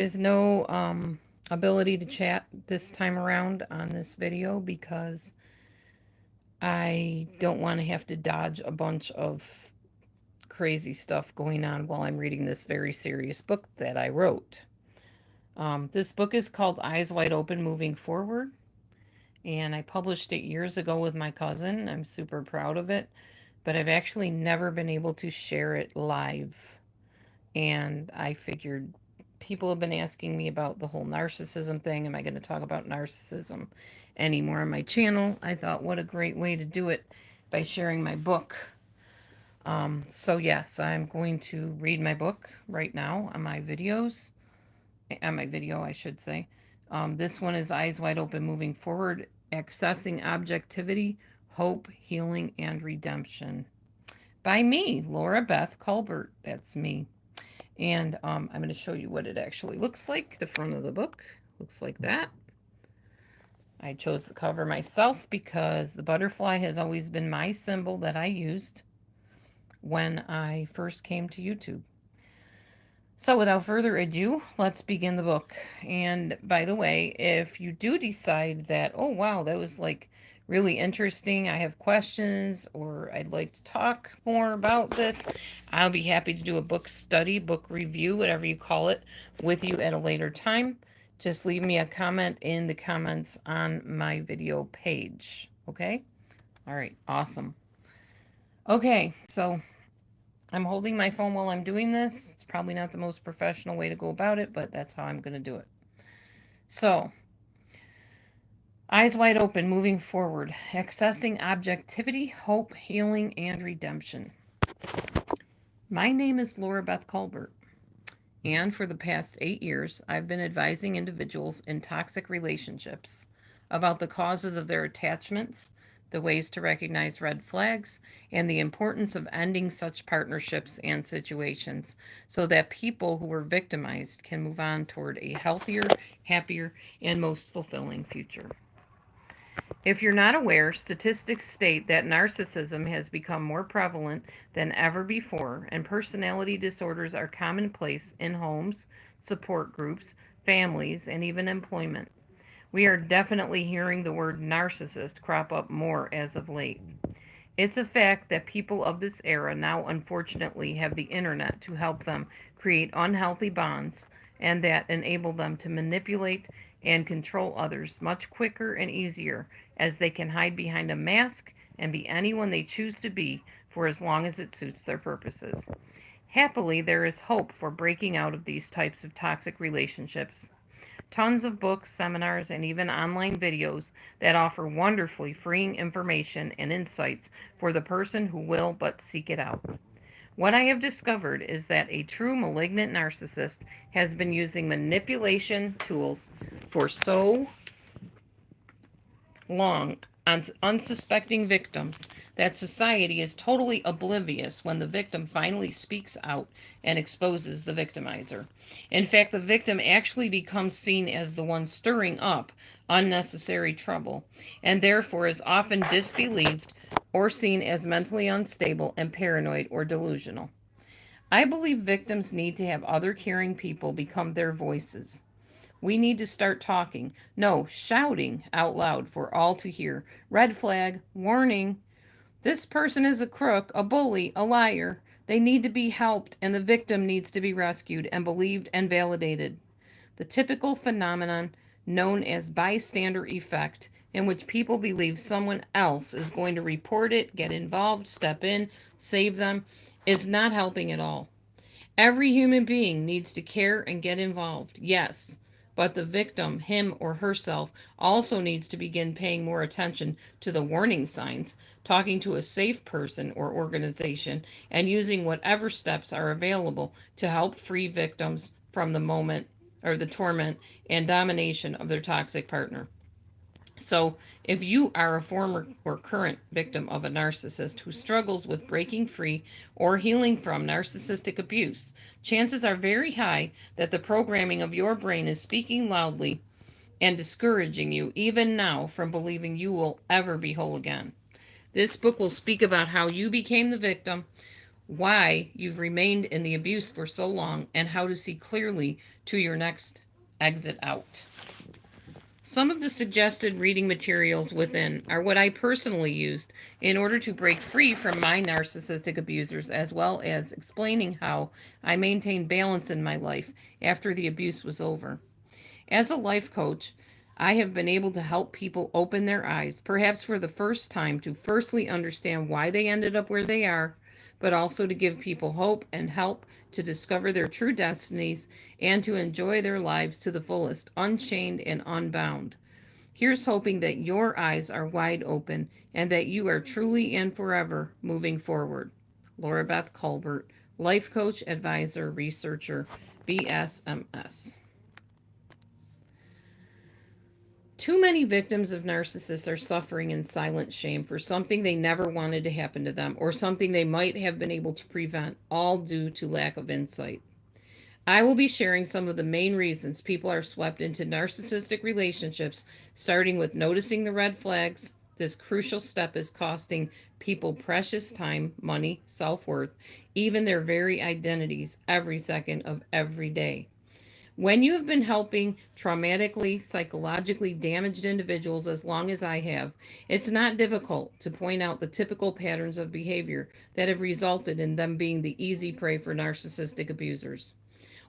There's no ability to chat this time around on this video because I don't want to have to dodge a bunch of crazy stuff going on while I'm reading this very serious book that I wrote. This book is called Eyes Wide Open Moving Forward, and I published it years ago with my cousin. I'm super proud of it, but I've actually never been able to share it live. And I figured people have been asking me about the whole narcissism thing. Am I going to talk about narcissism anymore on my channel? I thought, what a great way to do it by sharing my book. So yes, I'm going to read my book right now on my videos, on my video, I should say. This one is Eyes Wide Open Moving Forward, Accessing Objectivity, Hope, Healing, and Redemption. By me, Laura Beth Colbert. That's me. And I'm going to show you what it actually looks like. The front of the book looks like that. I chose the cover myself because the butterfly has always been my symbol that I used when I first came to YouTube. So without further ado, let's begin the book. And by the way, if you do decide that, oh wow, that was like really interesting, I have questions, or I'd like to talk more about this, I'll be happy to do a book study, book review, whatever you call it, with you at a later time. Just leave me a comment in the comments on my video page. Okay? All right, awesome. Okay, so I'm holding my phone while I'm doing this. It's probably not the most professional way to go about it, but that's how I'm going to do it. So, eyes wide open, moving forward, accessing objectivity, hope, healing, and redemption. My name is Laura Beth Colbert, and for the past 8 years, I've been advising individuals in toxic relationships about the causes of their attachments, the ways to recognize red flags, and the importance of ending such partnerships and situations so that people who were victimized can move on toward a healthier, happier, and most fulfilling future. If you're not aware, statistics state that narcissism has become more prevalent than ever before, and personality disorders are commonplace in homes, support groups, families, and even employment. We are definitely hearing the word narcissist crop up more as of late. It's a fact that people of this era now unfortunately have the internet to help them create unhealthy bonds and that enable them to manipulate and control others much quicker and easier as they can hide behind a mask and be anyone they choose to be for as long as it suits their purposes. Happily, there is hope for breaking out of these types of toxic relationships. Tons of books, seminars, and even online videos that offer wonderfully freeing information and insights for the person who will but seek it out. What I have discovered is that a true malignant narcissist has been using manipulation tools for so long on unsuspecting victims that society is totally oblivious when the victim finally speaks out and exposes the victimizer. In fact, the victim actually becomes seen as the one stirring up unnecessary trouble and therefore is often disbelieved or seen as mentally unstable and paranoid or delusional. I believe victims need to have other caring people become their voices. We need to start talking. No, shouting out loud for all to hear. Red flag, warning. This person is a crook, a bully, a liar. They need to be helped, and the victim needs to be rescued and believed and validated. The typical phenomenon known as bystander effect, in which people believe someone else is going to report it, get involved, step in, save them, is not helping at all. Every human being needs to care and get involved, yes, but the victim, him or herself, also needs to begin paying more attention to the warning signs, talking to a safe person or organization, and using whatever steps are available to help free victims from the moment or the torment and domination of their toxic partner. So, if you are a former or current victim of a narcissist who struggles with breaking free or healing from narcissistic abuse, chances are very high that the programming of your brain is speaking loudly and discouraging you, even now, from believing you will ever be whole again. This book will speak about how you became the victim, why you've remained in the abuse for so long, and how to see clearly to your next exit out. Some of the suggested reading materials within are what I personally used in order to break free from my narcissistic abusers, as well as explaining how I maintained balance in my life after the abuse was over. As a life coach, I have been able to help people open their eyes, perhaps for the first time, to firstly understand why they ended up where they are, but also to give people hope and help to discover their true destinies and to enjoy their lives to the fullest, unchained and unbound. Here's hoping that your eyes are wide open and that you are truly and forever moving forward. Laura Beth Colbert, life coach, advisor, researcher, BSMS. Too many victims of narcissists are suffering in silent shame for something they never wanted to happen to them or something they might have been able to prevent, all due to lack of insight. I will be sharing some of the main reasons people are swept into narcissistic relationships, starting with noticing the red flags. This crucial step is costing people precious time, money, self worth, even their very identities every second of every day. When you have been helping traumatically, psychologically damaged individuals as long as I have, it's not difficult to point out the typical patterns of behavior that have resulted in them being the easy prey for narcissistic abusers.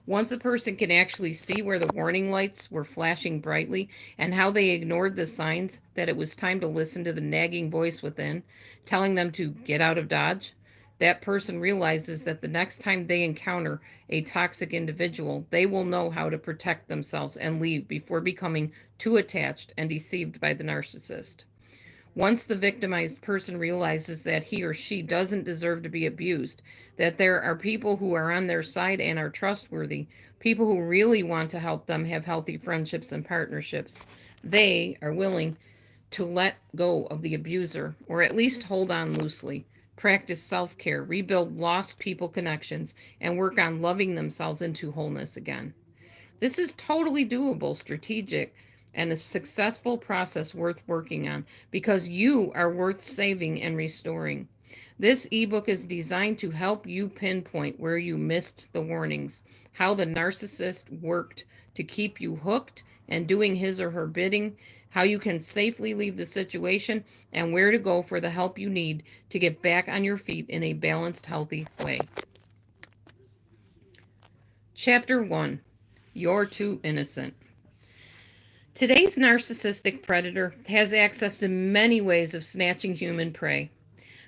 Once a person can actually see where the warning lights were flashing brightly and how they ignored the signs that it was time to listen to the nagging voice within, telling them to get out of Dodge, that person realizes that the next time they encounter a toxic individual, they will know how to protect themselves and leave before becoming too attached and deceived by the narcissist. Once the victimized person realizes that he or she doesn't deserve to be abused, that there are people who are on their side and are trustworthy, people who really want to help them have healthy friendships and partnerships, they are willing to let go of the abuser or at least hold on loosely, practice self care, rebuild lost people connections, and work on loving themselves into wholeness again. This is totally doable, strategic, and a successful process worth working on because you are worth saving and restoring. This ebook is designed to help you pinpoint where you missed the warnings, how the narcissist worked to keep you hooked and doing his or her bidding, how you can safely leave the situation, and where to go for the help you need to get back on your feet in a balanced, healthy way. Chapter 1: You're Too Innocent. Today's narcissistic predator has access to many ways of snatching human prey.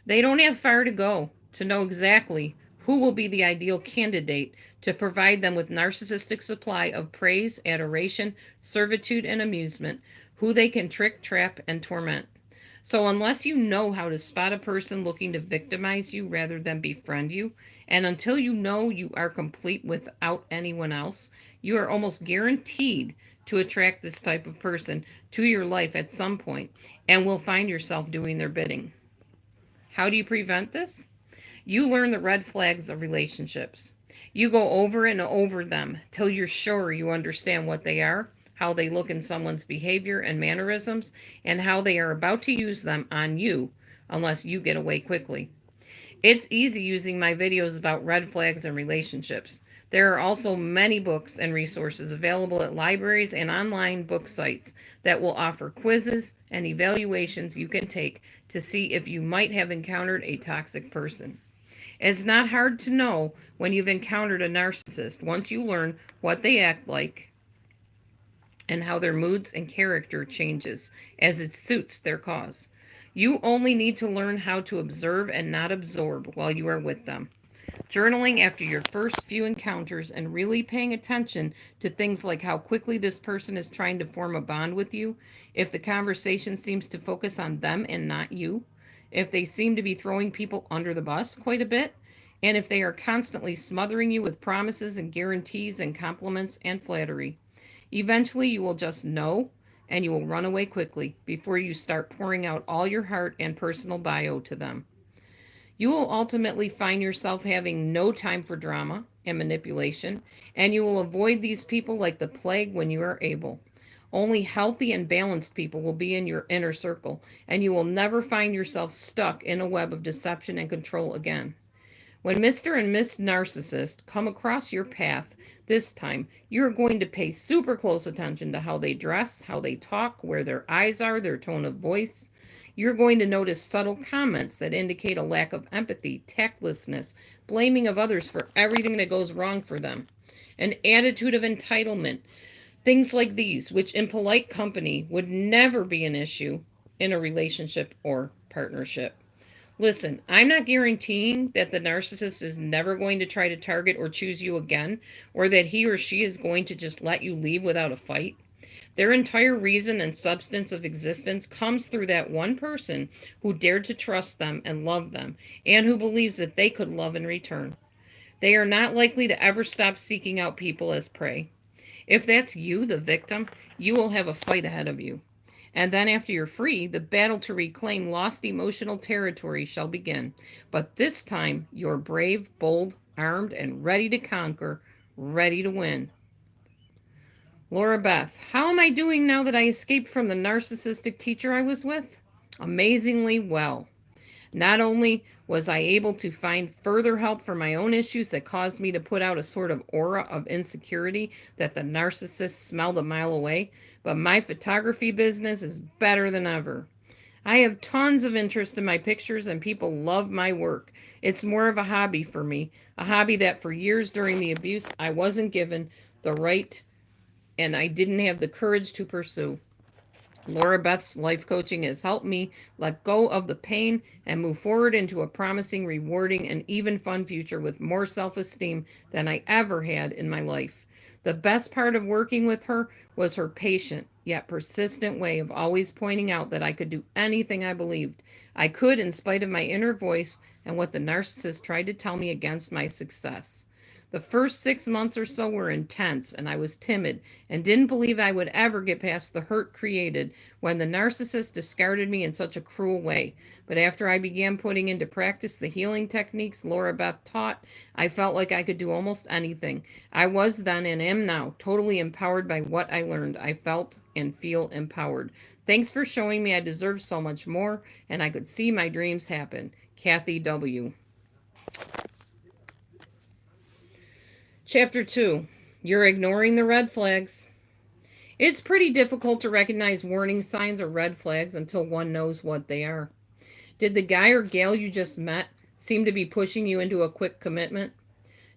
They don't have far to go to know exactly who will be the ideal candidate to provide them with narcissistic supply of praise, adoration, servitude, and amusement, who they can trick, trap, and torment. So unless you know how to spot a person looking to victimize you rather than befriend you, and until you know you are complete without anyone else, you are almost guaranteed to attract this type of person to your life at some point and will find yourself doing their bidding. How do you prevent this? You learn the red flags of relationships. You go over and over them till you're sure you understand what they are, how they look in someone's behavior and mannerisms, and how they are about to use them on you unless you get away quickly. It's easy using my videos about red flags and relationships. There are also many books and resources available at libraries and online book sites that will offer quizzes and evaluations you can take to see if you might have encountered a toxic person. It's not hard to know when you've encountered a narcissist once you learn what they act like and how their moods and character changes as it suits their cause. You only need to learn how to observe and not absorb while you are with them. Journaling after your first few encounters and really paying attention to things like how quickly this person is trying to form a bond with you, if the conversation seems to focus on them and not you, if they seem to be throwing people under the bus quite a bit, and if they are constantly smothering you with promises and guarantees and compliments and flattery. Eventually, you will just know and you will run away quickly before you start pouring out all your heart and personal bio to them. You will ultimately find yourself having no time for drama and manipulation, and you will avoid these people like the plague when you are able. Only healthy and balanced people will be in your inner circle, and you will never find yourself stuck in a web of deception and control again. When Mr. and Miss Narcissist come across your path this time, you're going to pay super close attention to how they dress, how they talk, where their eyes are, their tone of voice. You're going to notice subtle comments that indicate a lack of empathy, tactlessness, blaming of others for everything that goes wrong for them, an attitude of entitlement. Things like these, which in polite company would never be an issue in a relationship or partnership. Listen, I'm not guaranteeing that the narcissist is never going to try to target or choose you again, or that he or she is going to just let you leave without a fight. Their entire reason and substance of existence comes through that one person who dared to trust them and love them, and who believes that they could love in return. They are not likely to ever stop seeking out people as prey. If that's you, the victim, you will have a fight ahead of you. And then, after you're free, the battle to reclaim lost emotional territory shall begin. But this time, you're brave, bold, armed, and ready to conquer, ready to win. Laura Beth, how am I doing now that I escaped from the narcissistic teacher I was with? Amazingly well. Not only was I able to find further help for my own issues that caused me to put out a sort of aura of insecurity that the narcissist smelled a mile away, but my photography business is better than ever. I have tons of interest in my pictures and people love my work. It's more of a hobby for me, a hobby that for years during the abuse I wasn't given the right and I didn't have the courage to pursue. Laura Beth's life coaching has helped me let go of the pain and move forward into a promising, rewarding, and even fun future with more self esteem than I ever had in my life. The best part of working with her was her patient yet persistent way of always pointing out that I could do anything I believed I could in spite of my inner voice and what the narcissist tried to tell me against my success. The first 6 months or so were intense, and I was timid and didn't believe I would ever get past the hurt created when the narcissist discarded me in such a cruel way. But after I began putting into practice the healing techniques Laura Beth taught, I felt like I could do almost anything. I was then and am now totally empowered by what I learned. I felt and feel empowered. Thanks for showing me I deserve so much more and I could see my dreams happen. Kathy W. Chapter 2. You're ignoring the red flags. It's pretty difficult to recognize warning signs or red flags until one knows what they are. Did the guy or gal you just met seem to be pushing you into a quick commitment?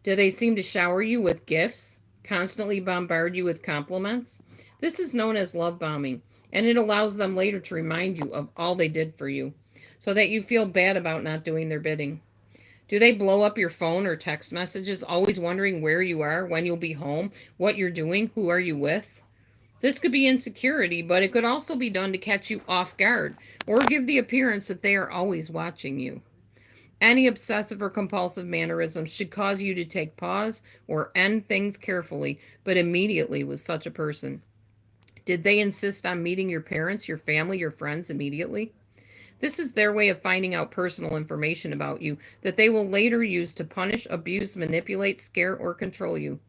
Do they seem to shower you with gifts, constantly bombard you with compliments? This is known as love bombing, and it allows them later to remind you of all they did for you, so that you feel bad about not doing their bidding. Do they blow up your phone or text messages, always wondering where you are, when you'll be home, what you're doing, who are you with? This could be insecurity, but it could also be done to catch you off guard or give the appearance that they are always watching you. Any obsessive or compulsive mannerisms should cause you to take pause or end things carefully, but immediately with such a person. Did they insist on meeting your parents, your family, your friends immediately? This is their way of finding out personal information about you that they will later use to punish, abuse, manipulate, scare, or control you.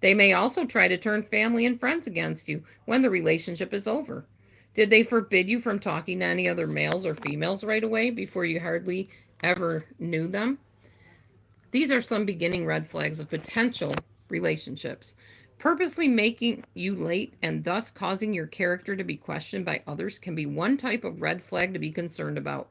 They may also try to turn family and friends against you when the relationship is over. Did they forbid you from talking to any other males or females right away before you hardly ever knew them? These are some beginning red flags of potential relationships. Purposely making you late and thus causing your character to be questioned by others can be one type of red flag to be concerned about.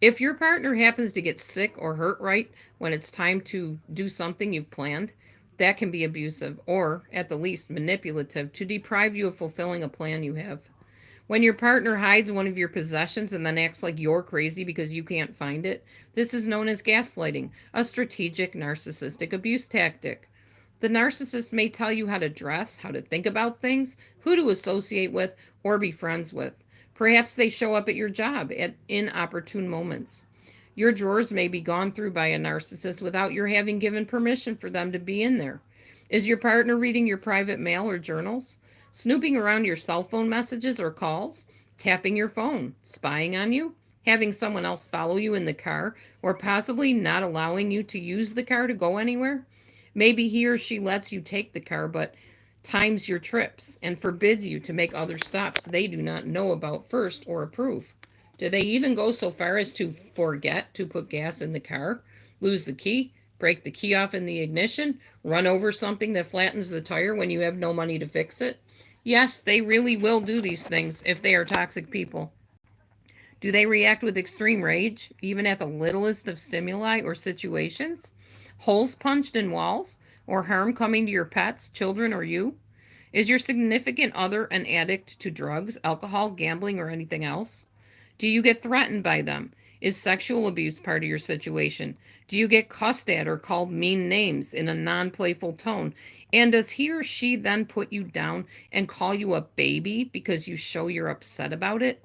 If your partner happens to get sick or hurt right when it's time to do something you've planned, that can be abusive or, at the least, manipulative to deprive you of fulfilling a plan you have. When your partner hides one of your possessions and then acts like you're crazy because you can't find it, this is known as gaslighting, a strategic narcissistic abuse tactic. The narcissist may tell you how to dress, how to think about things, who to associate with, or be friends with. Perhaps they show up at your job at inopportune moments. Your drawers may be gone through by a narcissist without your having given permission for them to be in there. Is your partner reading your private mail or journals? Snooping around your cell phone messages or calls? Tapping your phone? Spying on you? Having someone else follow you in the car? Or possibly not allowing you to use the car to go anywhere? Maybe he or she lets you take the car, but times your trips and forbids you to make other stops they do not know about first or approve. Do they even go so far as to forget to put gas in the car, lose the key, break the key off in the ignition, run over something that flattens the tire when you have no money to fix it. Yes, they really will do these things if they are toxic people. Do they react with extreme rage, even at the littlest of stimuli or situations? Holes punched in walls, or harm coming to your pets, children, or you? Is your significant other an addict to drugs, alcohol, gambling, or anything else? Do you get threatened by them? Is sexual abuse part of your situation? Do you get cussed at or called mean names in a non playful tone? And does he or she then put you down and call you a baby because you show you're upset about it?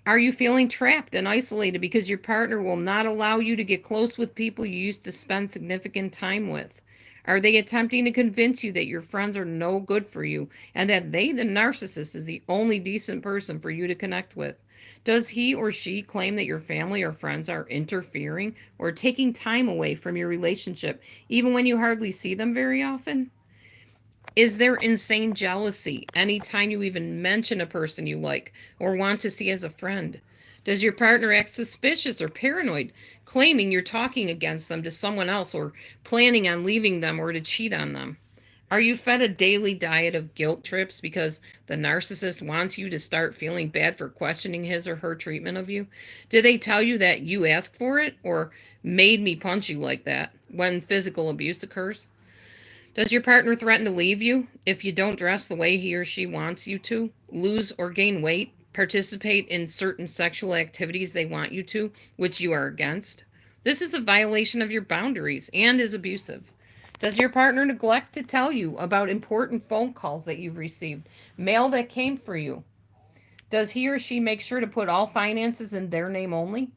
Are you feeling trapped and isolated because your partner will not allow you to get close with people you used to spend significant time with? Are they attempting to convince you that your friends are no good for you and that they, the narcissist, is the only decent person for you to connect with? Does he or she claim that your family or friends are interfering or taking time away from your relationship, even when you hardly see them very often? Is there insane jealousy anytime you even mention a person you like or want to see as a friend? Does your partner act suspicious or paranoid, claiming you're talking against them to someone else or planning on leaving them or to cheat on them? Are you fed a daily diet of guilt trips because the narcissist wants you to start feeling bad for questioning his or her treatment of you? Did they tell you that you asked for it or made me punch you like that when physical abuse occurs? Does your partner threaten to leave you if you don't dress the way he or she wants you to, lose or gain weight, participate in certain sexual activities they want you to, which you are against? This is a violation of your boundaries and is abusive. Does your partner neglect to tell you about important phone calls that you've received, mail that came for you? Does he or she make sure to put all finances in their name only?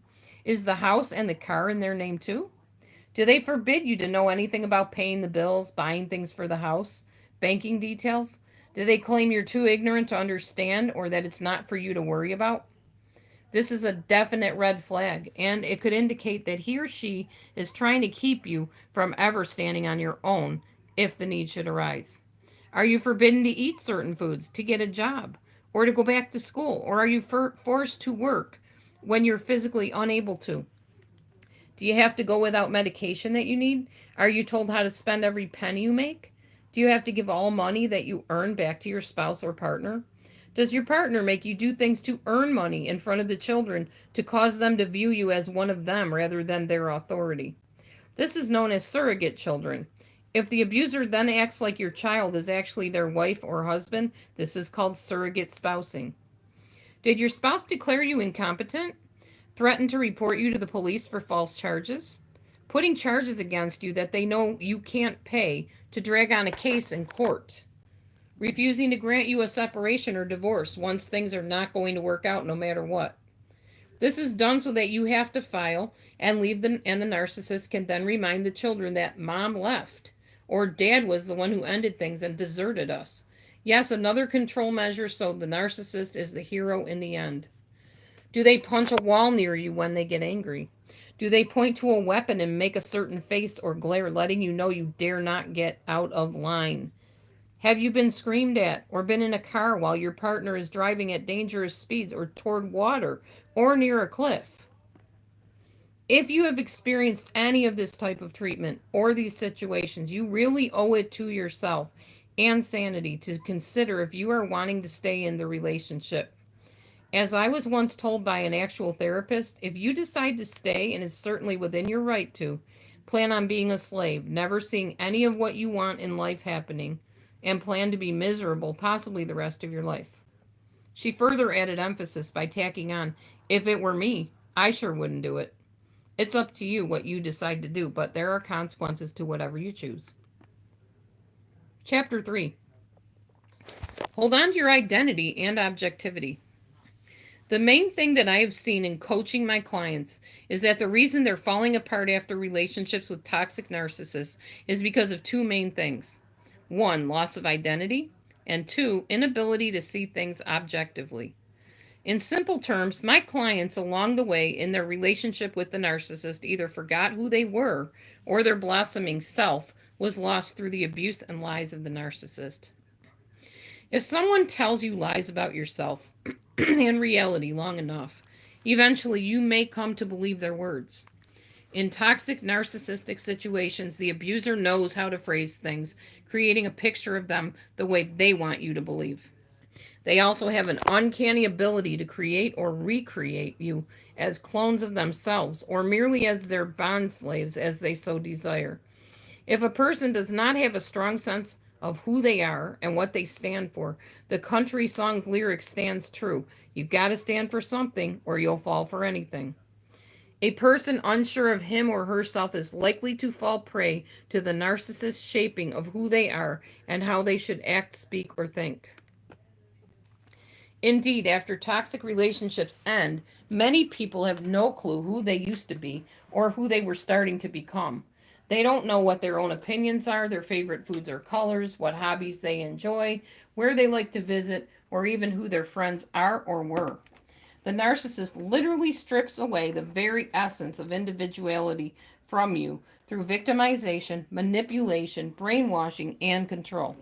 Is the house and the car in their name too? Do they forbid you to know anything about paying the bills, buying things for the house, banking details? Do they claim you're too ignorant to understand or that it's not for you to worry about? This is a definite red flag, and it could indicate that he or she is trying to keep you from ever standing on your own if the need should arise. Are you forbidden to eat certain foods, to get a job, or to go back to school? Or are you forced to work when you're physically unable to? Do you have to go without medication that you need? Are you told how to spend every penny you make? Do you have to give all money that you earn back to your spouse or partner? Does your partner make you do things to earn money in front of the children to cause them to view you as one of them rather than their authority? This is known as surrogate children. If the abuser then acts like your child is actually their wife or husband, this is called surrogate spousing. Did your spouse declare you incompetent? Threaten to report you to the police for false charges? Putting charges against you that they know you can't pay to drag on a case in court? Refusing to grant you a separation or divorce once things are not going to work out no matter what? This is done so that you have to file and leave and the narcissist can then remind the children that mom left or dad was the one who ended things and deserted us. Yes, another control measure so the narcissist is the hero in the end. Do they punch a wall near you when they get angry? Do they point to a weapon and make a certain face or glare, letting you know you dare not get out of line? Have you been screamed at or been in a car while your partner is driving at dangerous speeds or toward water or near a cliff? If you have experienced any of this type of treatment or these situations, you really owe it to yourself and sanity to consider if you are wanting to stay in the relationship. As I was once told by an actual therapist, if you decide to stay, and it's certainly within your right to, plan on being a slave, never seeing any of what you want in life happening, and plan to be miserable possibly the rest of your life. She further added emphasis by tacking on, if it were me, I sure wouldn't do it. It's up to you what you decide to do, but there are consequences to whatever you choose. Chapter 3. Hold on to your identity and objectivity. The main thing that I have seen in coaching my clients is that the reason they're falling apart after relationships with toxic narcissists is because of two main things. One, loss of identity, and two, inability to see things objectively. In simple terms, my clients along the way in their relationship with the narcissist either forgot who they were or their blossoming self was lost through the abuse and lies of the narcissist. If someone tells you lies about yourself and reality long enough, eventually you may come to believe their words. In toxic narcissistic situations, the abuser knows how to phrase things, creating a picture of them the way they want you to believe. They also have an uncanny ability to create or recreate you as clones of themselves or merely as their bond slaves as they so desire. If a person does not have a strong sense of who they are and what they stand for, the country song's lyrics stands true. You've got to stand for something or you'll fall for anything. A person unsure of him or herself is likely to fall prey to the narcissist's shaping of who they are and how they should act, speak, or think. Indeed, after toxic relationships end, many people have no clue who they used to be or who they were starting to become. They don't know what their own opinions are, their favorite foods or colors, what hobbies they enjoy, where they like to visit, or even who their friends are or were. The narcissist literally strips away the very essence of individuality from you through victimization, manipulation, brainwashing, and control.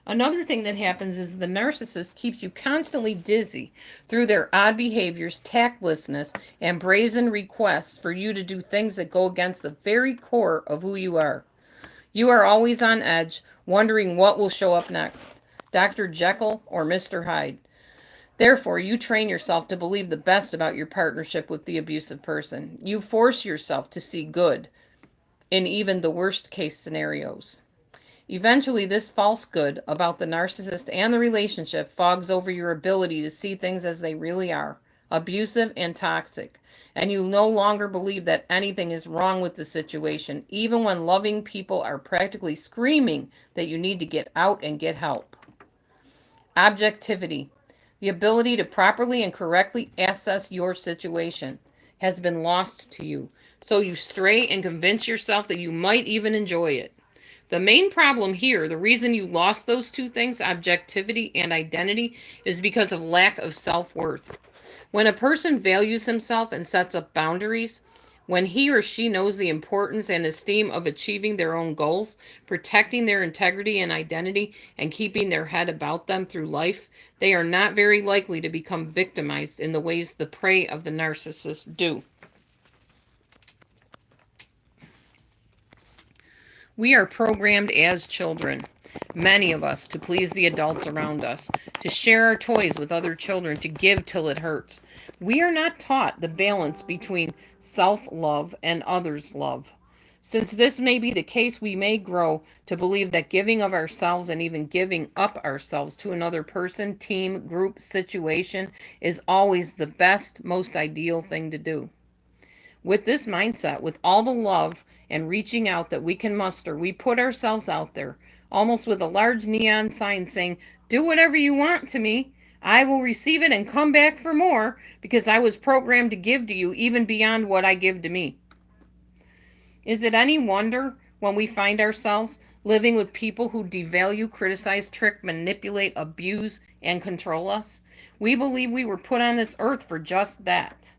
Another thing that happens is the narcissist keeps you constantly dizzy through their odd behaviors, tactlessness, and brazen requests for you to do things that go against the very core of who you are. You are always on edge, wondering what will show up next, Dr. Jekyll or Mr. Hyde. Therefore, you train yourself to believe the best about your partnership with the abusive person. You force yourself to see good in even the worst case scenarios. Eventually, this false good about the narcissist and the relationship fogs over your ability to see things as they really are, abusive and toxic. And you no longer believe that anything is wrong with the situation, even when loving people are practically screaming that you need to get out and get help. Objectivity, the ability to properly and correctly assess your situation, has been lost to you. So you stray and convince yourself that you might even enjoy it. The main problem here, the reason you lost those two things, objectivity and identity, is because of lack of self worth. When a person values himself and sets up boundaries, when he or she knows the importance and esteem of achieving their own goals, protecting their integrity and identity, and keeping their head about them through life, they are not very likely to become victimized in the ways the prey of the narcissist do. We are programmed as children, many of us, to please the adults around us, to share our toys with other children, to give till it hurts. We are not taught the balance between self-love and others' love. Since this may be the case, we may grow to believe that giving of ourselves and even giving up ourselves to another person, team, group, situation is always the best, most ideal thing to do. With this mindset, with all the love and reaching out that we can muster, we put ourselves out there, almost with a large neon sign saying, "Do whatever you want to me. I will receive it and come back for more because I was programmed to give to you even beyond what I give to me." Is it any wonder when we find ourselves living with people who devalue, criticize, trick, manipulate, abuse, and control us? We believe we were put on this earth for just that.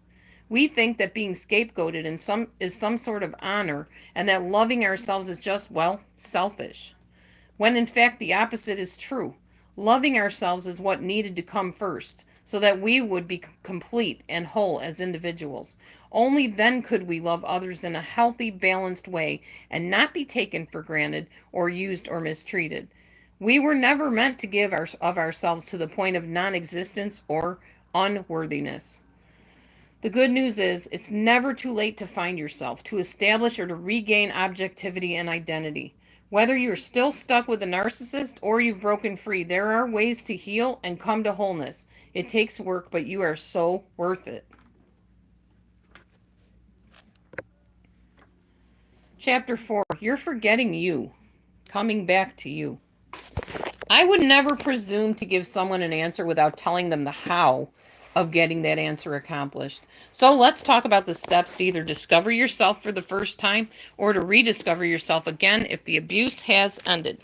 We think that being scapegoated is some sort of honor and that loving ourselves is just, well, selfish. When in fact the opposite is true. Loving ourselves is what needed to come first so that we would be complete and whole as individuals. Only then could we love others in a healthy, balanced way and not be taken for granted or used or mistreated. We were never meant to give of ourselves to the point of non-existence or unworthiness. The good news is, it's never too late to find yourself, to establish or to regain objectivity and identity. Whether you're still stuck with a narcissist or you've broken free, there are ways to heal and come to wholeness. It takes work, but you are so worth it. Chapter 4, You're Forgetting You. Coming back to you. I would never presume to give someone an answer without telling them the how of getting that answer accomplished. So let's talk about the steps to either discover yourself for the first time or to rediscover yourself again if the abuse has ended.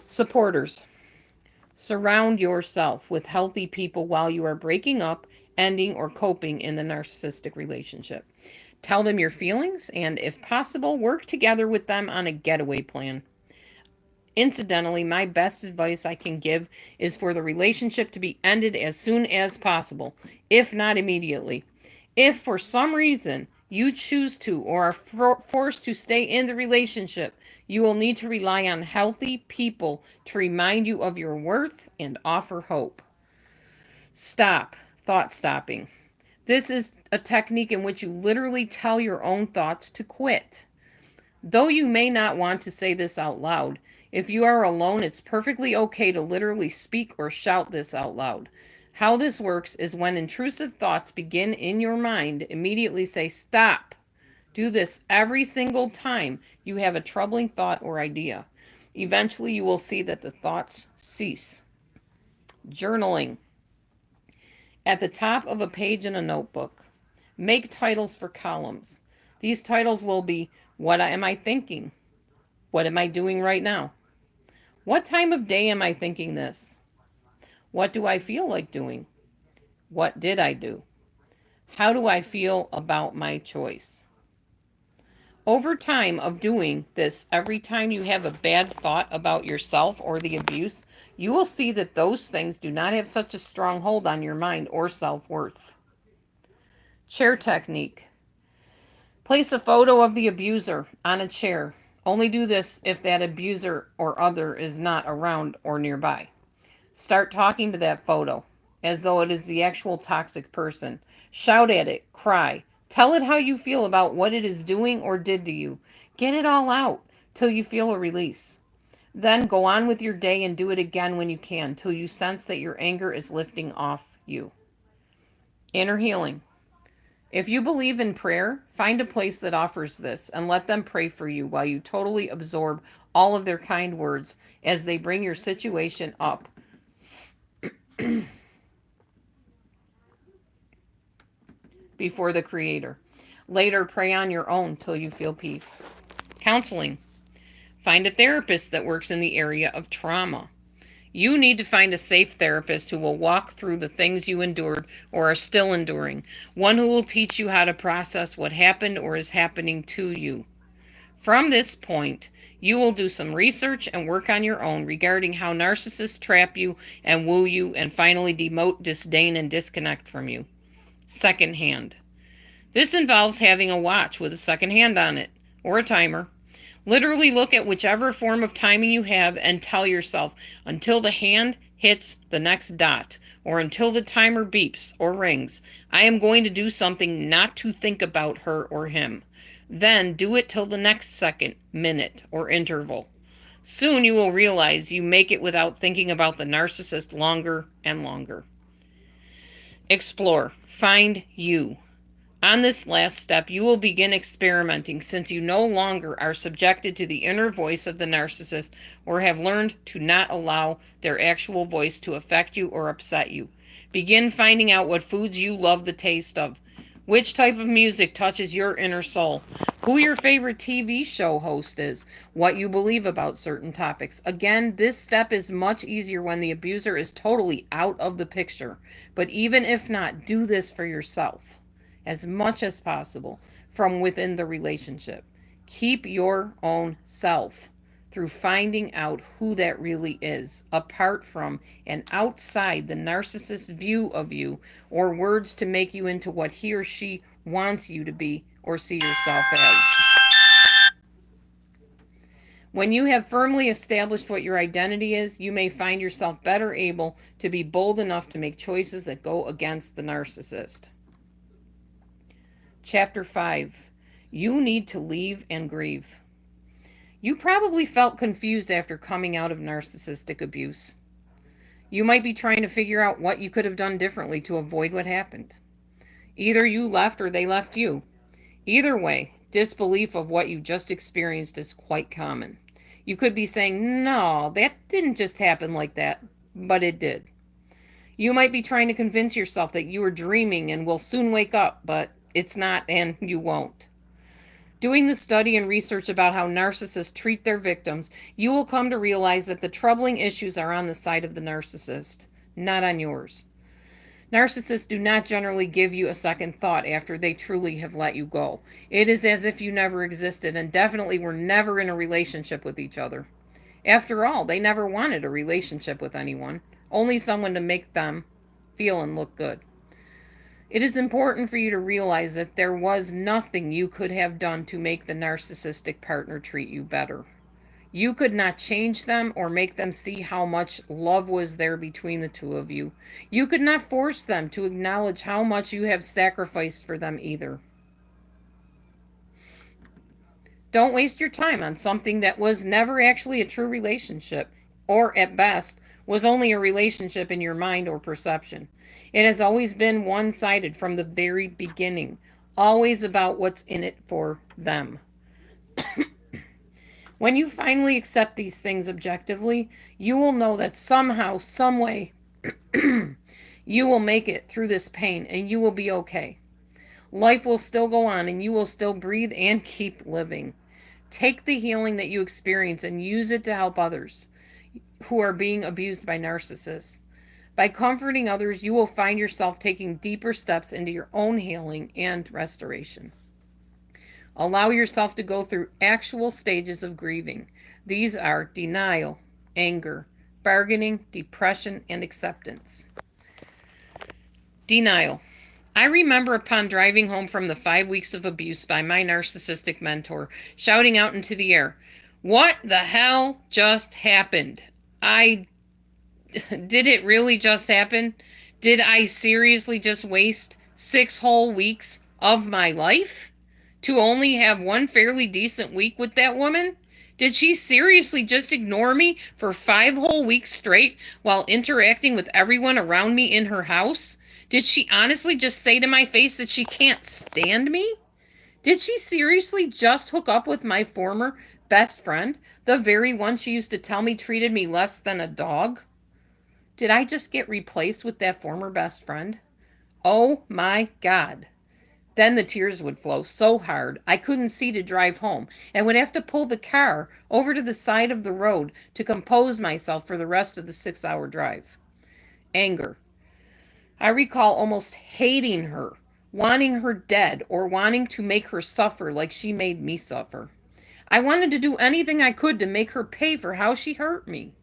Supporters. Surround yourself with healthy people while you are breaking up, ending, or coping in the narcissistic relationship. Tell them your feelings and, if possible, work together with them on a getaway plan. Incidentally, my best advice I can give is for the relationship to be ended as soon as possible, if not immediately. If for some reason you choose to or are forced to stay in the relationship, you will need to rely on healthy people to remind you of your worth and offer hope. Stop. Thought stopping. This is a technique in which you literally tell your own thoughts to quit. Though you may not want to say this out loud, if you are alone, it's perfectly okay to literally speak or shout this out loud. How this works is when intrusive thoughts begin in your mind, immediately say stop. Do this every single time you have a troubling thought or idea. Eventually, you will see that the thoughts cease. Journaling. At the top of a page in a notebook, make titles for columns. These titles will be: what am I thinking? What am I doing right now? What time of day am I thinking this? What do I feel like doing? What did I do? How do I feel about my choice? Over time of doing this, every time you have a bad thought about yourself or the abuse, you will see that those things do not have such a strong hold on your mind or self-worth. Chair technique. Place a photo of the abuser on a chair. Only do this if that abuser or other is not around or nearby. Start talking to that photo as though it is the actual toxic person. Shout at it, cry. Tell it how you feel about what it is doing or did to you. Get it all out till you feel a release. Then go on with your day and do it again when you can till you sense that your anger is lifting off you. Inner healing. If you believe in prayer, find a place that offers this and let them pray for you while you totally absorb all of their kind words as they bring your situation up before the Creator. Later, pray on your own till you feel peace. Counseling. Find a therapist that works in the area of trauma. You need to find a safe therapist who will walk through the things you endured or are still enduring. One who will teach you how to process what happened or is happening to you. From this point, you will do some research and work on your own regarding how narcissists trap you and woo you and finally demote, disdain, and disconnect from you. Second hand. This involves having a watch with a second hand on it, or a timer. Literally look at whichever form of timing you have and tell yourself, until the hand hits the next dot, or until the timer beeps or rings, I am going to do something not to think about her or him. Then do it till the next second, minute, or interval. Soon you will realize you make it without thinking about the narcissist longer and longer. Explore. Find you. On this last step, you will begin experimenting since you no longer are subjected to the inner voice of the narcissist or have learned to not allow their actual voice to affect you or upset you. Begin finding out what foods you love the taste of, which type of music touches your inner soul, who your favorite TV show host is, what you believe about certain topics. Again, this step is much easier when the abuser is totally out of the picture. But even if not, do this for yourself as much as possible from within the relationship. Keep your own self through finding out who that really is, apart from and outside the narcissist's view of you or words to make you into what he or she wants you to be or see yourself as. When you have firmly established what your identity is, you may find yourself better able to be bold enough to make choices that go against the narcissist. Chapter 5. You need to leave and grieve. You probably felt confused after coming out of narcissistic abuse. You might be trying to figure out what you could have done differently to avoid what happened. Either you left or they left you. Either way, disbelief of what you just experienced is quite common. You could be saying, no, that didn't just happen like that, but it did. You might be trying to convince yourself that you are dreaming and will soon wake up, but it's not, and you won't. Doing the study and research about how narcissists treat their victims, you will come to realize that the troubling issues are on the side of the narcissist, not on yours. Narcissists do not generally give you a second thought after they truly have let you go. It is as if you never existed and definitely were never in a relationship with each other. After all, they never wanted a relationship with anyone, only someone to make them feel and look good. It is important for you to realize that there was nothing you could have done to make the narcissistic partner treat you better. You could not change them or make them see how much love was there between the two of you. You could not force them to acknowledge how much you have sacrificed for them either. Don't waste your time on something that was never actually a true relationship, or at best, was only a relationship in your mind or perception. It has always been one sided from the very beginning, always about what's in it for them. When you finally accept these things objectively, you will know that somehow, some way, you will make it through this pain and you will be okay. Life will still go on and you will still breathe and keep living. Take the healing that you experience and use it to help others who are being abused by narcissists. By comforting others, you will find yourself taking deeper steps into your own healing and restoration. Allow yourself to go through actual stages of grieving. These are denial, anger, bargaining, depression, and acceptance. Denial. I remember upon driving home from the 5 weeks of abuse by my narcissistic mentor, shouting out into the air, "What the hell just happened? Did it really just happen? Did I seriously just waste 6 whole weeks of my life to only have one fairly decent week with that woman? Did she seriously just ignore me for 5 whole weeks straight while interacting with everyone around me in her house? Did she honestly just say to my face that she can't stand me? Did she seriously just hook up with my former best friend, the very one she used to tell me treated me less than a dog? Did I just get replaced with that former best friend? Oh my God." Then the tears would flow so hard I couldn't see to drive home and would have to pull the car over to the side of the road to compose myself for the rest of the 6-hour drive. Anger. I recall almost hating her, wanting her dead, or wanting to make her suffer like she made me suffer. I wanted to do anything I could to make her pay for how she hurt me.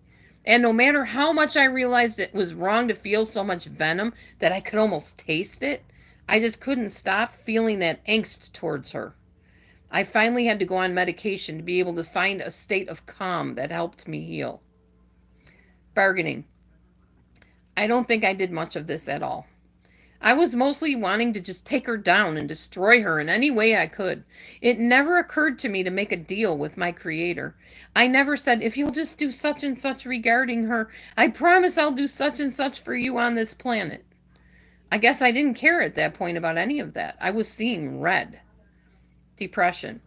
And no matter how much I realized it was wrong to feel so much venom that I could almost taste it, I just couldn't stop feeling that angst towards her. I finally had to go on medication to be able to find a state of calm that helped me heal. Bargaining. I don't think I did much of this at all. I was mostly wanting to just take her down and destroy her in any way I could. It never occurred to me to make a deal with my creator. I never said, "If you'll just do such and such regarding her, I promise I'll do such and such for you on this planet." I guess I didn't care at that point about any of that. I was seeing red. Depression.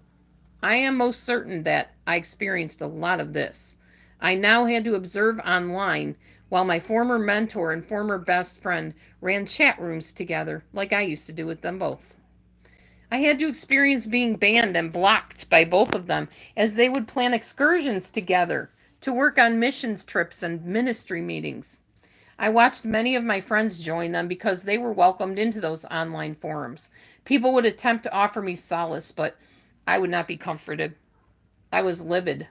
I am most certain that I experienced a lot of this. I now had to observe online while my former mentor and former best friend ran chat rooms together, like I used to do with them both. I had to experience being banned and blocked by both of them as they would plan excursions together to work on missions trips and ministry meetings. I watched many of my friends join them because they were welcomed into those online forums. People would attempt to offer me solace, but I would not be comforted. I was livid,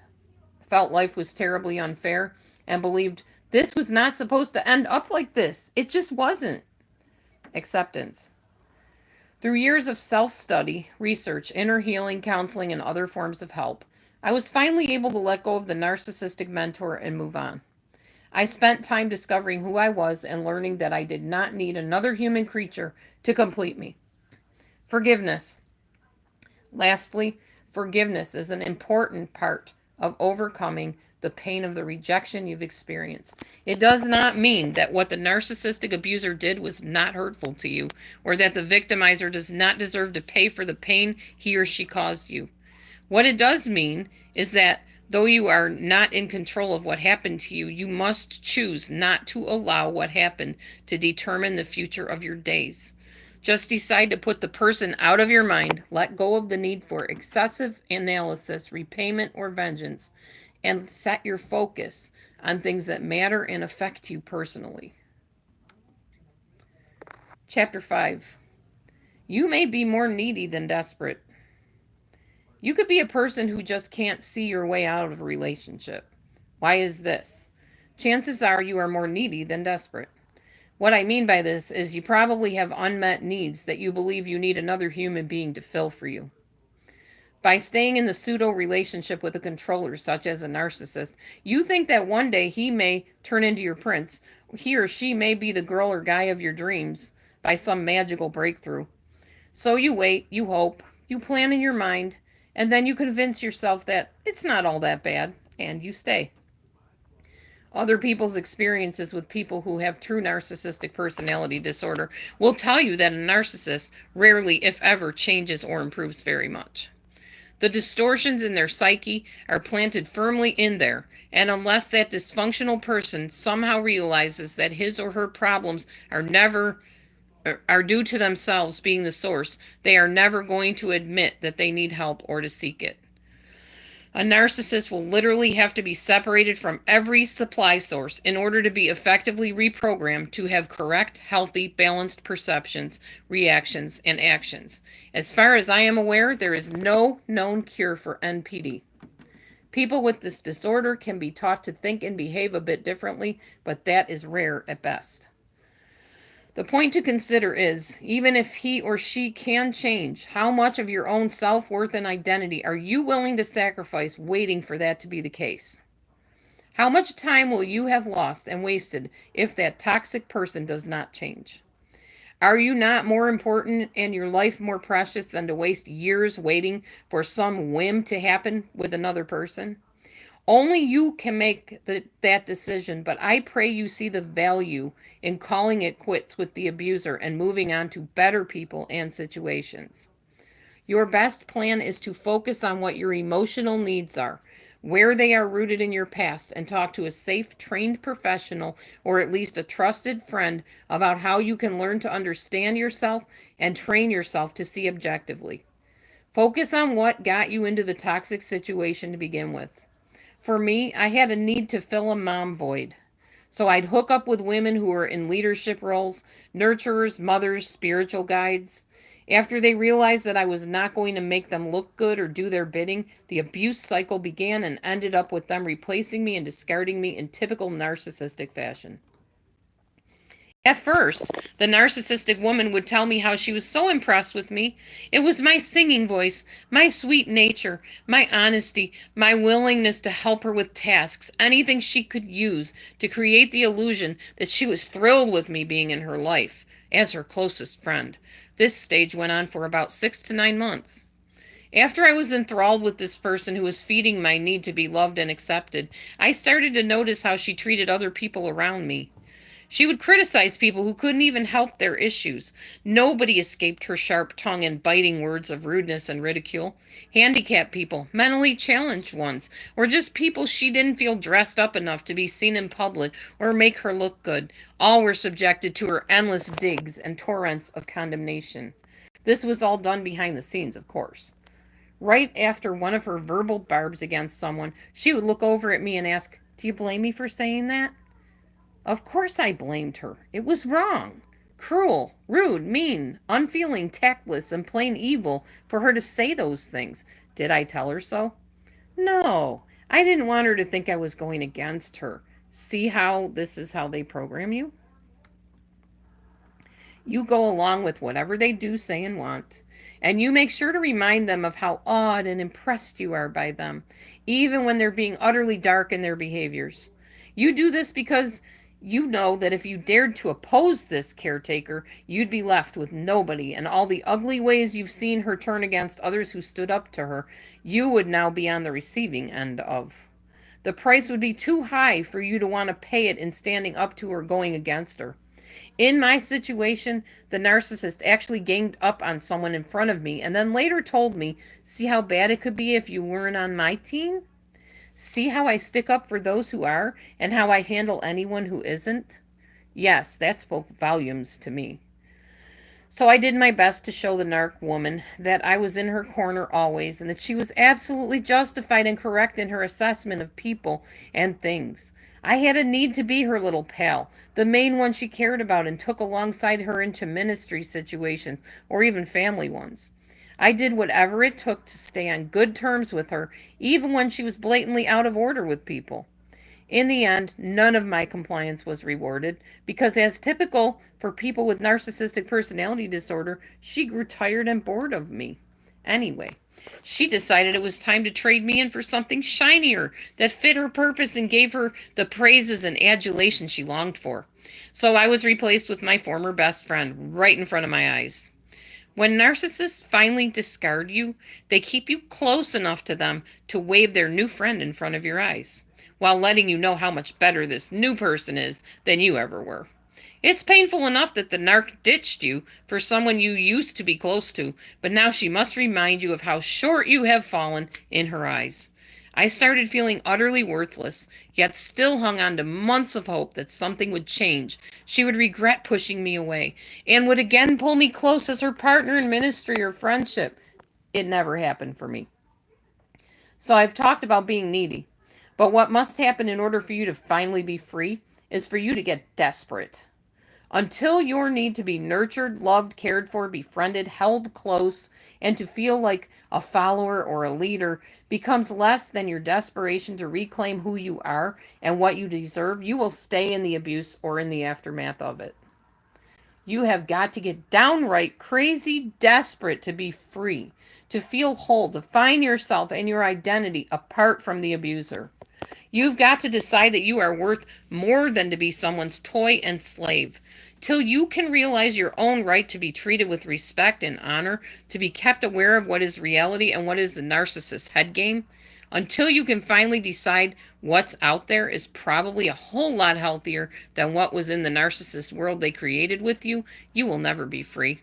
felt life was terribly unfair, and believed this was not supposed to end up like this. It just wasn't. Acceptance. Through years of self-study, research, inner healing, counseling, and other forms of help, I was finally able to let go of the narcissistic mentor and move on. I spent time discovering who I was and learning that I did not need another human creature to complete me. Forgiveness. Lastly, forgiveness is an important part of overcoming the pain of the rejection you've experienced. It does not mean that what the narcissistic abuser did was not hurtful to you, or that the victimizer does not deserve to pay for the pain he or she caused you. What it does mean is that though you are not in control of what happened to you, you must choose not to allow what happened to determine the future of your days. Just decide to put the person out of your mind, let go of the need for excessive analysis, repayment, or vengeance, and set your focus on things that matter and affect you personally. Chapter 5. You may be more needy than desperate. You could be a person who just can't see your way out of a relationship. Why is this? Chances are you are more needy than desperate. What I mean by this is you probably have unmet needs that you believe you need another human being to fill for you. By staying in the pseudo relationship with a controller, such as a narcissist, you think that one day he may turn into your prince. He or she may be the girl or guy of your dreams by some magical breakthrough. So you wait, you hope, you plan in your mind, and then you convince yourself that it's not all that bad, and you stay. Other people's experiences with people who have true narcissistic personality disorder will tell you that a narcissist rarely, if ever, changes or improves very much. The distortions in their psyche are planted firmly in there, and unless that dysfunctional person somehow realizes that his or her problems are due to themselves being the source, they are never going to admit that they need help or to seek it. A narcissist will literally have to be separated from every supply source in order to be effectively reprogrammed to have correct, healthy, balanced perceptions, reactions, and actions. As far as I am aware, there is no known cure for NPD. People with this disorder can be taught to think and behave a bit differently, but that is rare at best. The point to consider is, even if he or she can change, how much of your own self-worth and identity are you willing to sacrifice waiting for that to be the case? How much time will you have lost and wasted if that toxic person does not change? Are you not more important and your life more precious than to waste years waiting for some whim to happen with another person? Only you can make that decision, but I pray you see the value in calling it quits with the abuser and moving on to better people and situations. Your best plan is to focus on what your emotional needs are, where they are rooted in your past, and talk to a safe, trained professional or at least a trusted friend about how you can learn to understand yourself and train yourself to see objectively. Focus on what got you into the toxic situation to begin with. For me, I had a need to fill a mom void. So I'd hook up with women who were in leadership roles, nurturers, mothers, spiritual guides. After they realized that I was not going to make them look good or do their bidding, the abuse cycle began and ended up with them replacing me and discarding me in typical narcissistic fashion. At first, the narcissistic woman would tell me how she was so impressed with me. It was my singing voice, my sweet nature, my honesty, my willingness to help her with tasks, anything she could use to create the illusion that she was thrilled with me being in her life as her closest friend. This stage went on for about 6 to 9 months. After I was enthralled with this person who was feeding my need to be loved and accepted, I started to notice how she treated other people around me. She would criticize people who couldn't even help their issues. Nobody escaped her sharp tongue and biting words of rudeness and ridicule. Handicapped people, mentally challenged ones, or just people she didn't feel dressed up enough to be seen in public or make her look good. All were subjected to her endless digs and torrents of condemnation. This was all done behind the scenes, of course. Right after one of her verbal barbs against someone, she would look over at me and ask, "Do you blame me for saying that?" Of course I blamed her. It was wrong. Cruel, rude, mean, unfeeling, tactless, and plain evil for her to say those things. Did I tell her so? No. I didn't want her to think I was going against her. See how this is how they program you? You go along with whatever they do, say, and want. And you make sure to remind them of how awed and impressed you are by them, even when they're being utterly dark in their behaviors. You do this because you know that if you dared to oppose this caretaker, you'd be left with nobody, and all the ugly ways you've seen her turn against others who stood up to her, you would now be on the receiving end of. The price would be too high for you to want to pay it in standing up to or going against her. In my situation, the narcissist actually ganged up on someone in front of me and then later told me, "See how bad it could be if you weren't on my team? See how I stick up for those who are and how I handle anyone who isn't?" Yes, that spoke volumes to me. So I did my best to show the narc woman that I was in her corner always and that she was absolutely justified and correct in her assessment of people and things. I had a need to be her little pal, the main one she cared about and took alongside her into ministry situations or even family ones. I did whatever it took to stay on good terms with her, even when she was blatantly out of order with people. In the end, none of my compliance was rewarded because, as typical for people with narcissistic personality disorder, she grew tired and bored of me. Anyway, she decided it was time to trade me in for something shinier that fit her purpose and gave her the praises and adulation she longed for. So I was replaced with my former best friend right in front of my eyes. When narcissists finally discard you, they keep you close enough to them to wave their new friend in front of your eyes, while letting you know how much better this new person is than you ever were. It's painful enough that the narc ditched you for someone you used to be close to, but now she must remind you of how short you have fallen in her eyes. I started feeling utterly worthless, yet still hung on to months of hope that something would change. She would regret pushing me away and would again pull me close as her partner in ministry or friendship. It never happened for me. So I've talked about being needy. But what must happen in order for you to finally be free is for you to get desperate. Until your need to be nurtured, loved, cared for, befriended, held close, and to feel like a follower or a leader becomes less than your desperation to reclaim who you are and what you deserve, you will stay in the abuse or in the aftermath of it. You have got to get downright crazy desperate to be free, to feel whole, to find yourself and your identity apart from the abuser. You've got to decide that you are worth more than to be someone's toy and slave. Till you can realize your own right to be treated with respect and honor, to be kept aware of what is reality and what is the narcissist's head game, until you can finally decide what's out there is probably a whole lot healthier than what was in the narcissist world they created with you, you will never be free.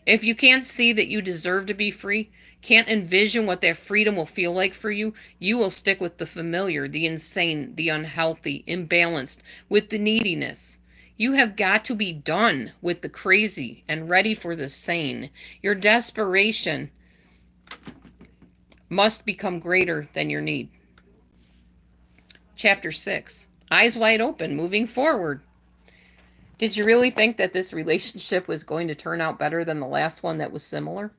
If you can't see that you deserve to be free, can't envision what that freedom will feel like for you, you will stick with the familiar, the insane, the unhealthy, imbalanced, with the neediness. You have got to be done with the crazy and ready for the sane. Your desperation must become greater than your need. Chapter 6. Eyes wide open, moving forward. Did you really think that this relationship was going to turn out better than the last one that was similar?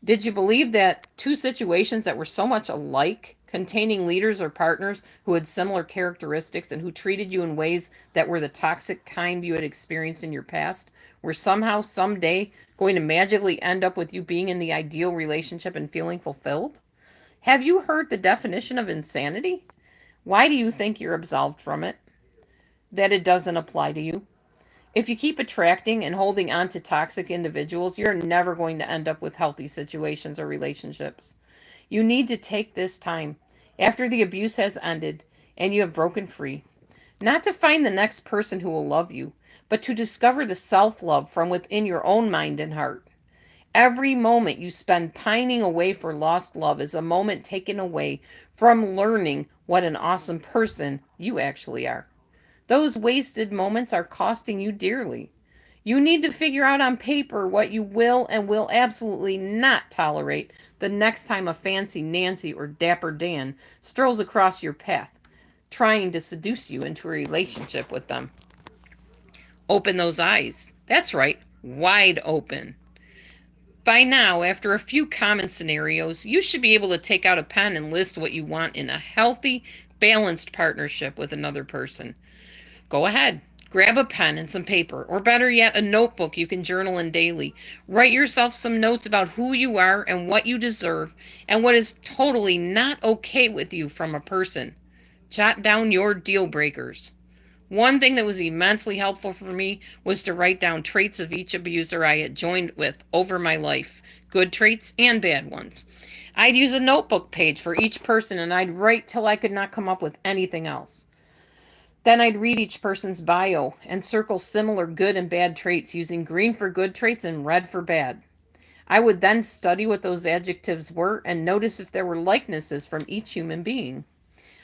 Did you believe that two situations that were so much alike, containing leaders or partners who had similar characteristics and who treated you in ways that were the toxic kind you had experienced in your past, were somehow, someday, going to magically end up with you being in the ideal relationship and feeling fulfilled? Have you heard the definition of insanity? Why do you think you're absolved from it? That it doesn't apply to you? If you keep attracting and holding on to toxic individuals, you're never going to end up with healthy situations or relationships. You need to take this time, after the abuse has ended and you have broken free, not to find the next person who will love you, but to discover the self love from within your own mind and heart. Every moment you spend pining away for lost love is a moment taken away from learning what an awesome person you actually are. Those wasted moments are costing you dearly. You need to figure out on paper what you will and will absolutely not tolerate the next time a fancy Nancy or Dapper Dan strolls across your path, trying to seduce you into a relationship with them. Open those eyes. That's right, wide open. By now, after a few common scenarios, you should be able to take out a pen and list what you want in a healthy, balanced partnership with another person. Go ahead. Grab a pen and some paper, or better yet, a notebook you can journal in daily. Write yourself some notes about who you are and what you deserve, and what is totally not okay with you from a person. Jot down your deal breakers. One thing that was immensely helpful for me was to write down traits of each abuser I had joined with over my life, good traits and bad ones. I'd use a notebook page for each person, and I'd write till I could not come up with anything else. Then I'd read each person's bio and circle similar good and bad traits using green for good traits and red for bad. I would then study what those adjectives were and notice if there were likenesses from each human being.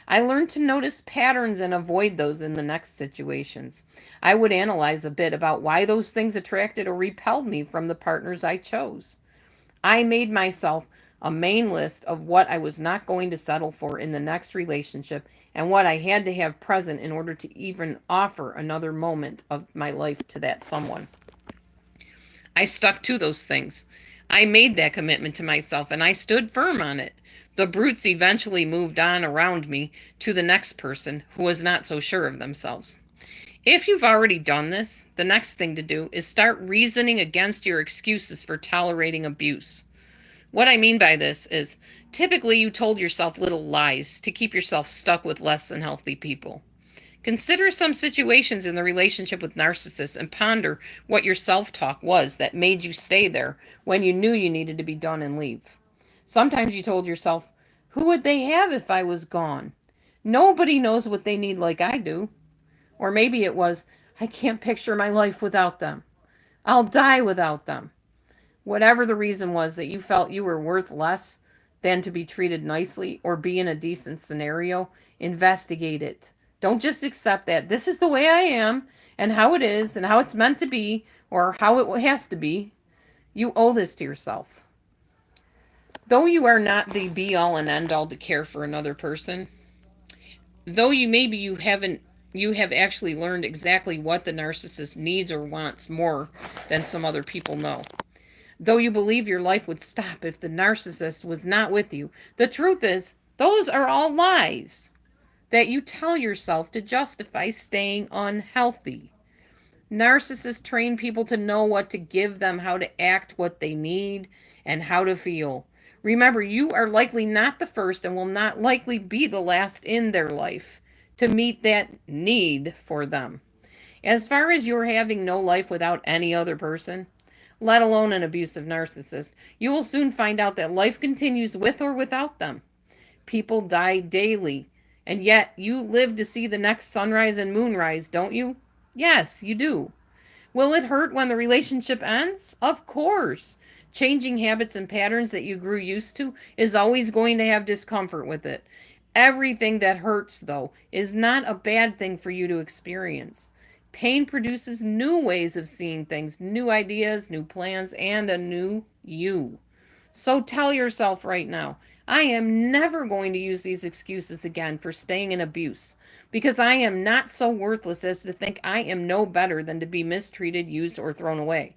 I learned to notice patterns and avoid those in the next situations. I would analyze a bit about why those things attracted or repelled me from the partners I chose. I made myself a main list of what I was not going to settle for in the next relationship and what I had to have present in order to even offer another moment of my life to that someone. I stuck to those things. I made that commitment to myself and I stood firm on it. The brutes eventually moved on around me to the next person who was not so sure of themselves. If you've already done this, the next thing to do is start reasoning against your excuses for tolerating abuse. What I mean by this is typically you told yourself little lies to keep yourself stuck with less than healthy people. Consider some situations in the relationship with narcissists and ponder what your self talk was that made you stay there when you knew you needed to be done and leave. Sometimes you told yourself, who would they have if I was gone? Nobody knows what they need like I do. Or maybe it was, I can't picture my life without them. I'll die without them. Whatever the reason was that you felt you were worth less than to be treated nicely or be in a decent scenario, investigate it. Don't just accept that this is the way I am and how it is and how it's meant to be or how it has to be. You owe this to yourself. Though you are not the be all and end all to care for another person, though you have actually learned exactly what the narcissist needs or wants more than some other people know. Though you believe your life would stop if the narcissist was not with you, the truth is, those are all lies that you tell yourself to justify staying unhealthy. Narcissists train people to know what to give them, how to act, what they need, and how to feel. Remember, you are likely not the first and will not likely be the last in their life to meet that need for them. As far as you're having no life without any other person, let alone an abusive narcissist, you will soon find out that life continues with or without them. People die daily, and yet you live to see the next sunrise and moonrise, don't you? Yes, you do. Will it hurt when the relationship ends? Of course. Changing habits and patterns that you grew used to is always going to have discomfort with it. Everything that hurts, though, is not a bad thing for you to experience. Pain produces new ways of seeing things, new ideas, new plans, and a new you. So tell yourself right now, I am never going to use these excuses again for staying in abuse because I am not so worthless as to think I am no better than to be mistreated, used, or thrown away.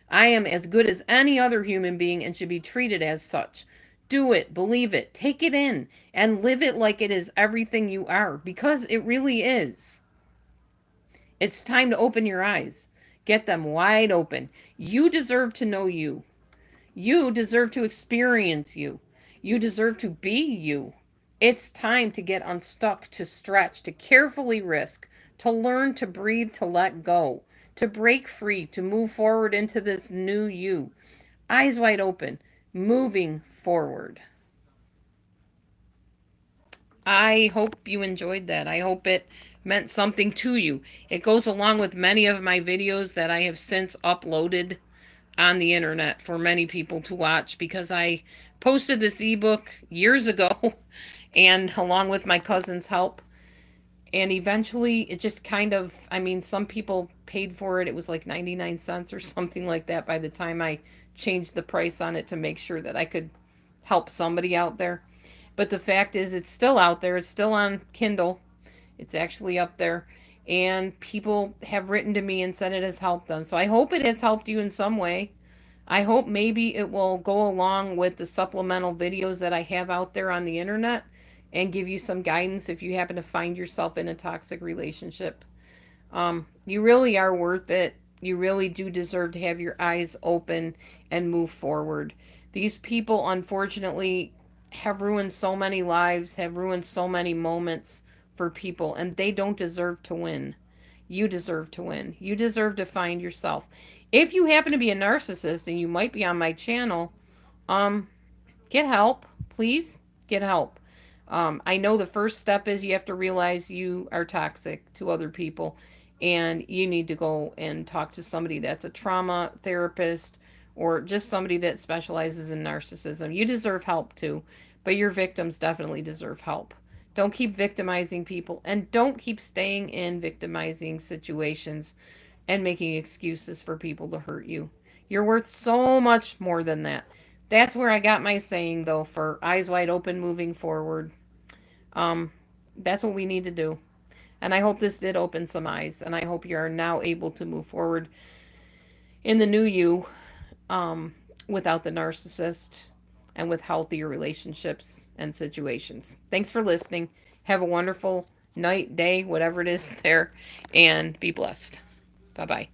I am as good as any other human being and should be treated as such. Do it, believe it, take it in, and live it like it is everything you are, because it really is. It's time to open your eyes. Get them wide open. You deserve to know you. You deserve to experience you. You deserve to be you. It's time to get unstuck, to stretch, to carefully risk, to learn to breathe, to let go, to break free, to move forward into this new you. Eyes wide open, moving forward. I hope you enjoyed that. I hope it meant something to you. It goes along with many of my videos that I have since uploaded on the internet for many people to watch because I posted this ebook years ago and along with my cousin's help. And eventually it just kind of, I mean, some people paid for it. It was like 99 cents or something like that by the time I changed the price on it to make sure that I could help somebody out there. But the fact is, it's still out there. It's still on Kindle. It's actually up there. And people have written to me and said it has helped them. So I hope it has helped you in some way. I hope maybe it will go along with the supplemental videos that I have out there on the internet and give you some guidance if you happen to find yourself in a toxic relationship. You really are worth it. You really do deserve to have your eyes open and move forward. These people, unfortunately, have ruined so many lives, have ruined so many moments for people, and they don't deserve to win. You deserve to win. You deserve to find yourself. If you happen to be a narcissist and you might be on my channel, get help. Please get help. I know the first step is you have to realize you are toxic to other people and you need to go and talk to somebody that's a trauma therapist or just somebody that specializes in narcissism. You deserve help too, but your victims definitely deserve help. Don't keep victimizing people and don't keep staying in victimizing situations and making excuses for people to hurt you. You're worth so much more than that. That's where I got my saying, though, for eyes wide open moving forward. That's what we need to do. And I hope this did open some eyes. And I hope you are now able to move forward in the new you without the narcissist. and with healthier relationships and situations. Thanks for listening. Have a wonderful night, day, whatever it is there, and be blessed. Bye bye.